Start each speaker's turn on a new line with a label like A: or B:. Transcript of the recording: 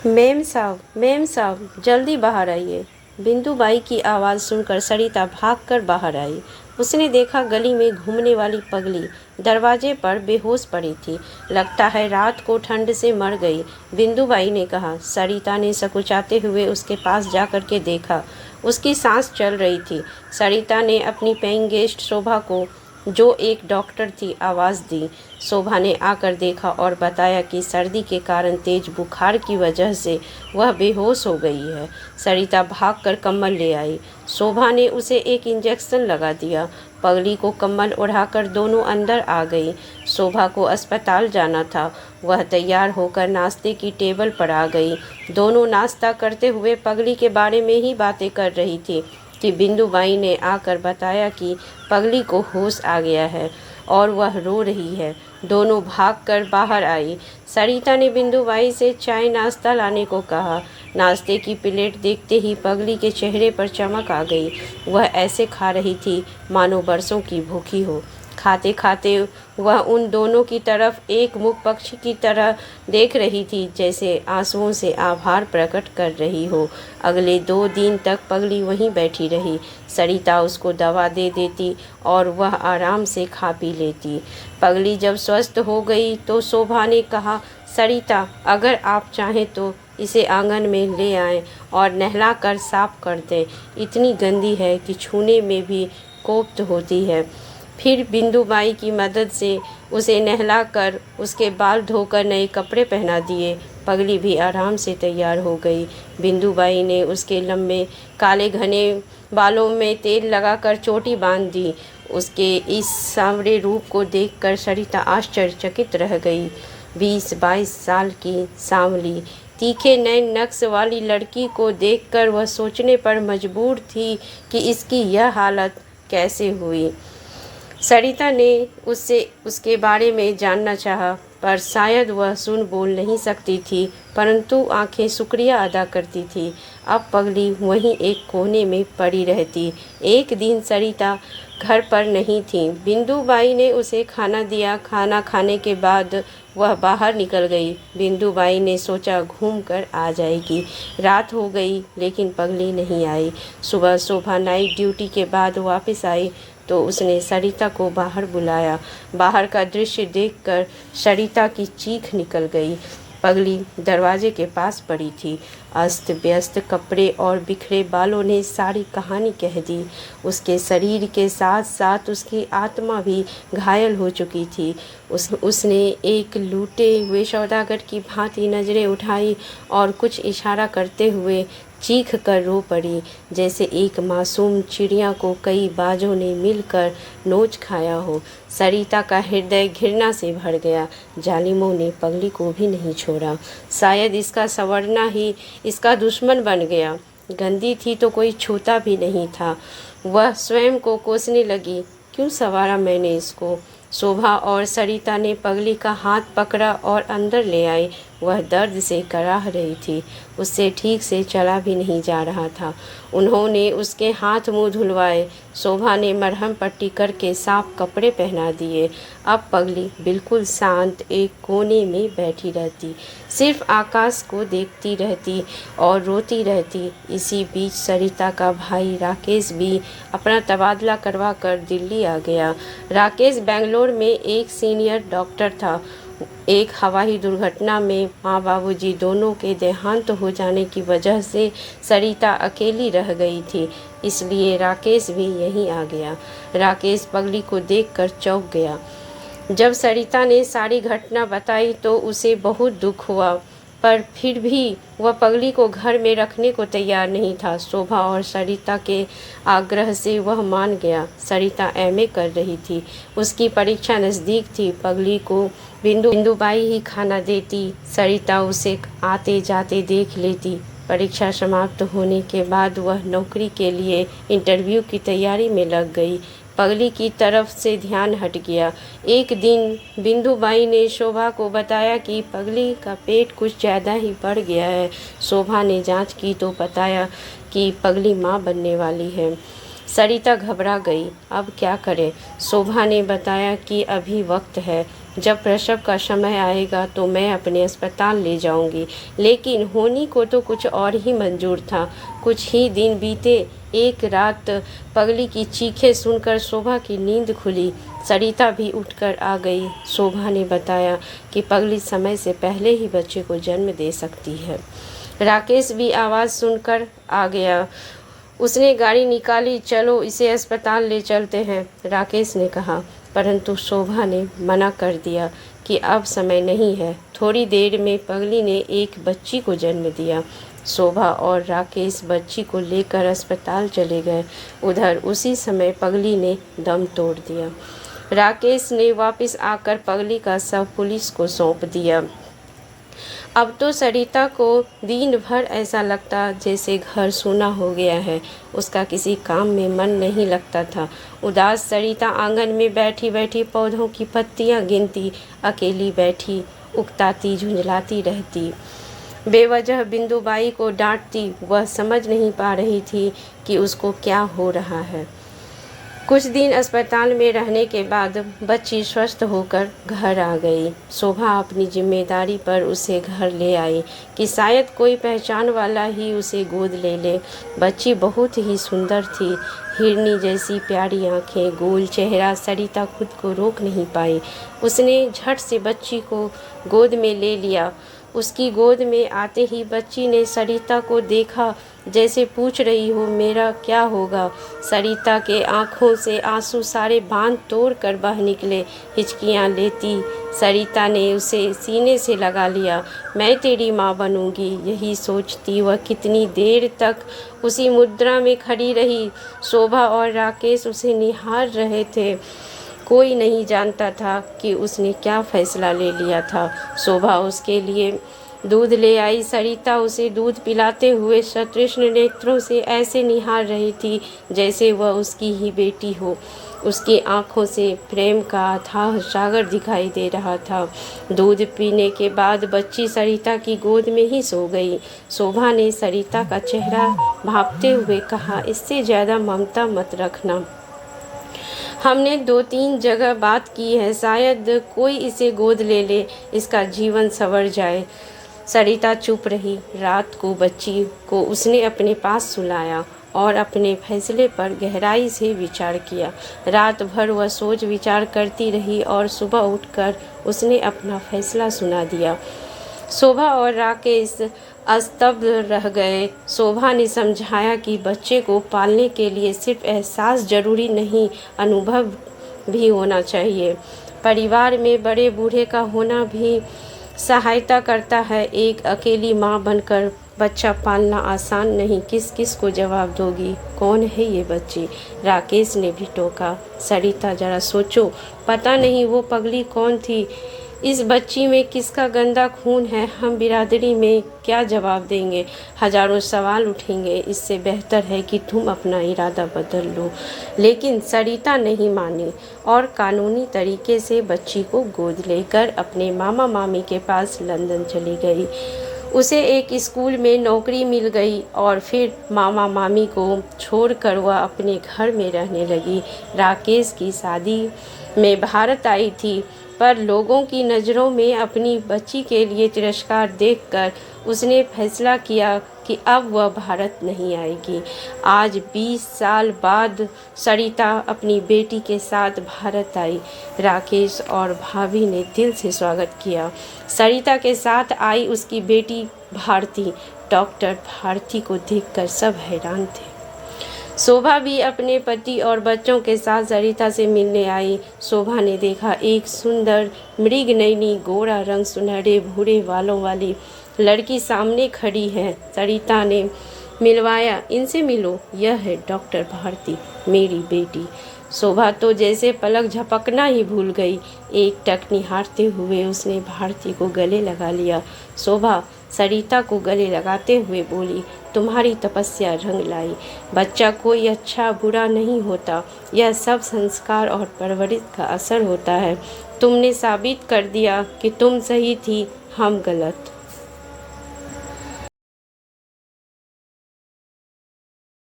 A: Ma'am साहब जल्दी बाहर आइए। बिंदुबाई की आवाज़ सुनकर सरिता भागकर बाहर आई। उसने देखा गली में घूमने वाली पगली दरवाजे पर बेहोश पड़ी थी। लगता है रात को ठंड से मर गई, बिंदुबाई ने कहा। सरिता ने सकुचाते हुए उसके पास जाकर के देखा। उसकी सांस चल रही थी। सरिता ने अपनी पेइंग गेस्ट शोभा को, जो एक डॉक्टर थी, आवाज़ दी। शोभा ने आकर देखा और बताया कि सर्दी के कारण तेज बुखार की वजह से वह बेहोश हो गई है। सरिता भागकर कम्बल ले आई। शोभा ने उसे एक इंजेक्शन लगा दिया। पगली को कम्बल उड़ाकर दोनों अंदर आ गई। शोभा को अस्पताल जाना था। वह तैयार होकर नाश्ते की टेबल पर आ गई। दोनों नाश्ता करते हुए पगली के बारे में ही बातें कर रही थी कि बिंदुबाई ने आकर बताया कि पगली को होश आ गया है और वह रो रही है। दोनों भागकर बाहर आई। सरिता ने बिंदुबाई से चाय नाश्ता लाने को कहा। नाश्ते की प्लेट देखते ही पगली के चेहरे पर चमक आ गई। वह ऐसे खा रही थी मानो बरसों की भूखी हो। खाते खाते वह उन दोनों की तरफ एक मूक पक्षी की तरह देख रही थी, जैसे आंसुओं से आभार प्रकट कर रही हो। अगले 2 दिन तक पगली वहीं बैठी रही। सरिता उसको दवा दे देती और वह आराम से खा पी लेती। पगली जब स्वस्थ हो गई तो शोभा ने कहा, सरिता, अगर आप चाहें तो इसे आंगन में ले आएं और नहलाकर साफ कर दें। इतनी गंदी है कि छूने में भी कोफ्त होती है। फिर बिंदुबाई की मदद से उसे नहलाकर उसके बाल धोकर नए कपड़े पहना दिए। पगली भी आराम से तैयार हो गई। बिंदुबाई ने उसके लंबे काले घने बालों में तेल लगाकर चोटी बांध दी। उसके इस सांवरे रूप को देखकर सरिता आश्चर्यचकित रह गई। 20-22 साल की सांवली तीखे नए नक्श वाली लड़की को देखकर वह सोचने पर मजबूर थी कि इसकी यह हालत कैसे हुई। सरिता ने उससे उसके बारे में जानना चाहा, पर शायद वह सुन बोल नहीं सकती थी, परंतु आंखें शुक्रिया अदा करती थी। अब पगली वहीं एक कोने में पड़ी रहती। एक दिन सरिता घर पर नहीं थी। बिंदुबाई ने उसे खाना दिया। खाना खाने के बाद वह बाहर निकल गई। बिंदुबाई ने सोचा घूम कर आ जाएगी। रात हो गई लेकिन पगली नहीं आई। सुबह शोभा नाइट ड्यूटी के बाद वापस आई तो उसने सरिता को बाहर बुलाया। बाहर का दृश्य देखकर सरिता की चीख निकल गई। पगली दरवाजे के पास पड़ी थी। अस्त व्यस्त कपड़े और बिखरे बालों ने सारी कहानी कह दी। उसके शरीर के साथ साथ उसकी आत्मा भी घायल हो चुकी थी। उसने एक लूटे हुए सौदागर की भांति नज़रें उठाई और कुछ इशारा करते हुए चीख कर रो पड़ी, जैसे एक मासूम चिड़िया को कई बाजों ने मिलकर नोच खाया हो। सरिता का हृदय घृणा से भर गया। जालिमों ने पगली को भी नहीं छोड़ा। शायद इसका संवरना ही इसका दुश्मन बन गया। गंदी थी तो कोई छूता भी नहीं था। वह स्वयं को कोसने लगी, क्यों संवारा मैंने इसको। शोभा और सरिता ने पगली का हाथ पकड़ा और अंदर ले आई। वह दर्द से कराह रही थी। उससे ठीक से चला भी नहीं जा रहा था। उन्होंने उसके हाथ मुंह धुलवाए। शोभा ने मरहम पट्टी करके साफ कपड़े पहना दिए। अब पगली बिल्कुल शांत एक कोने में बैठी रहती, सिर्फ आकाश को देखती रहती और रोती रहती। इसी बीच सरिता का भाई राकेश भी अपना तबादला करवा कर दिल्ली आ गया। राकेश बेंगलोर में एक सीनियर डॉक्टर था। एक हवाई दुर्घटना में माँ बाबूजी दोनों के देहांत हो जाने की वजह से सरिता अकेली रह गई थी, इसलिए राकेश भी यहीं आ गया। राकेश पगली को देखकर चौंक गया। जब सरिता ने सारी घटना बताई तो उसे बहुत दुख हुआ, पर फिर भी वह पगली को घर में रखने को तैयार नहीं था। शोभा और सरिता के आग्रह से वह मान गया। सरिता एमए कर रही थी। उसकी परीक्षा नज़दीक थी। पगली को बिंदुबाई ही खाना देती। सरिता उसे आते जाते देख लेती। परीक्षा समाप्त होने के बाद वह नौकरी के लिए इंटरव्यू की तैयारी में लग गई। पगली की तरफ से ध्यान हट गया। एक दिन बिंदुबाई ने शोभा को बताया कि पगली का पेट कुछ ज़्यादा ही बढ़ गया है। शोभा ने जांच की तो बताया कि पगली माँ बनने वाली है। सरिता घबरा गई। अब क्या करे। शोभा ने बताया कि अभी वक्त है, जब प्रसव का समय आएगा तो मैं अपने अस्पताल ले जाऊंगी। लेकिन होनी को तो कुछ और ही मंजूर था। कुछ ही दिन बीते। एक रात पगली की चीखें सुनकर शोभा की नींद खुली। सरिता भी उठकर आ गई। शोभा ने बताया कि पगली समय से पहले ही बच्चे को जन्म दे सकती है। राकेश भी आवाज़ सुनकर आ गया। उसने गाड़ी निकाली। चलो इसे अस्पताल ले चलते हैं, राकेश ने कहा। परंतु शोभा ने मना कर दिया कि अब समय नहीं है। थोड़ी देर में पगली ने एक बच्ची को जन्म दिया। शोभा और राकेश बच्ची को लेकर अस्पताल चले गए। उधर उसी समय पगली ने दम तोड़ दिया। राकेश ने वापस आकर पगली का शव पुलिस को सौंप दिया। अब तो सरिता को दिन भर ऐसा लगता जैसे घर सूना हो गया है। उसका किसी काम में मन नहीं लगता था। उदास सरिता आंगन में बैठी बैठी पौधों की पत्तियां गिनती, अकेली बैठी उकताती झुंझलाती रहती। बेवजह बिंदुबाई को डांटती। वह समझ नहीं पा रही थी कि उसको क्या हो रहा है। कुछ दिन अस्पताल में रहने के बाद बच्ची स्वस्थ होकर घर आ गई। शोभा अपनी जिम्मेदारी पर उसे घर ले आई कि शायद कोई पहचान वाला ही उसे गोद ले ले। बच्ची बहुत ही सुंदर थी। हिरनी जैसी प्यारी आंखें, गोल चेहरा। सरिता खुद को रोक नहीं पाई। उसने झट से बच्ची को गोद में ले लिया। उसकी गोद में आते ही बच्ची ने सरिता को देखा जैसे पूछ रही हो मेरा क्या होगा। सरिता के आंखों से आंसू सारे बांध तोड़ कर बह निकले। हिचकियां लेती सरिता ने उसे सीने से लगा लिया। मैं तेरी माँ बनूंगी, यही सोचती वह कितनी देर तक उसी मुद्रा में खड़ी रही। शोभा और राकेश उसे निहार रहे थे। कोई नहीं जानता था कि उसने क्या फैसला ले लिया था। शोभा उसके लिए दूध ले आई। सरिता उसे दूध पिलाते हुए सतृष्ण नेत्रों से ऐसे निहार रही थी जैसे वह उसकी ही बेटी हो। उसकी आंखों से प्रेम का अथाह सागर दिखाई दे रहा था। दूध पीने के बाद बच्ची सरिता की गोद में ही सो गई। शोभा ने सरिता का चेहरा भांपते हुए कहा, इससे ज़्यादा ममता मत रखना। हमने 2-3 जगह बात की है, शायद कोई इसे गोद ले ले, इसका जीवन संवर जाए। सरिता चुप रही। रात को बच्ची को उसने अपने पास सुलाया और अपने फैसले पर गहराई से विचार किया। रात भर वह सोच विचार करती रही और सुबह उठकर उसने अपना फैसला सुना दिया। शोभा और राकेश स्तब्ध रह गए। शोभा ने समझाया कि बच्चे को पालने के लिए सिर्फ एहसास जरूरी नहीं, अनुभव भी होना चाहिए। परिवार में बड़े बूढ़े का होना भी सहायता करता है। एक अकेली माँ बनकर बच्चा पालना आसान नहीं। किस किस को जवाब दोगी? कौन है ये बच्ची? राकेश ने भी टोका। सरिता जरा सोचो, पता नहीं वो पगली कौन थी। इस बच्ची में किसका गंदा खून है? हम बिरादरी में क्या जवाब देंगे? हजारों सवाल उठेंगे। इससे बेहतर है कि तुम अपना इरादा बदल लो। लेकिन सरिता नहीं मानी और कानूनी तरीके से बच्ची को गोद लेकर अपने मामा मामी के पास लंदन चली गई। उसे एक स्कूल में नौकरी मिल गई और फिर मामा मामी को छोड़कर वह अपने घर में रहने लगी। राकेश की शादी में भारत आई थी, पर लोगों की नज़रों में अपनी बच्ची के लिए तिरस्कार देखकर उसने फैसला किया कि अब वह भारत नहीं आएगी। आज 20 साल बाद सरिता अपनी बेटी के साथ भारत आई। राकेश और भाभी ने दिल से स्वागत किया। सरिता के साथ आई उसकी बेटी भारती। डॉक्टर भारती को देखकर सब हैरान थे। शोभा भी अपने पति और बच्चों के साथ सरिता से मिलने आई। शोभा ने देखा एक सुंदर मृगनयनी, गोरा रंग, सुनहरे भूरे बालों वाली लड़की सामने खड़ी है। सरिता ने मिलवाया। इनसे मिलो, यह है डॉक्टर भारती, मेरी बेटी। शोभा तो जैसे पलक झपकना ही भूल गई। एक टक निहारते हुए उसने भारती को गले लगा लिया। शोभा सरिता को गले लगाते हुए बोली, तुम्हारी तपस्या रंग लाई। बच्चा कोई अच्छा बुरा नहीं होता, यह सब संस्कार और परवरिश का असर होता है। तुमने साबित कर दिया कि तुम सही थी, हम गलत।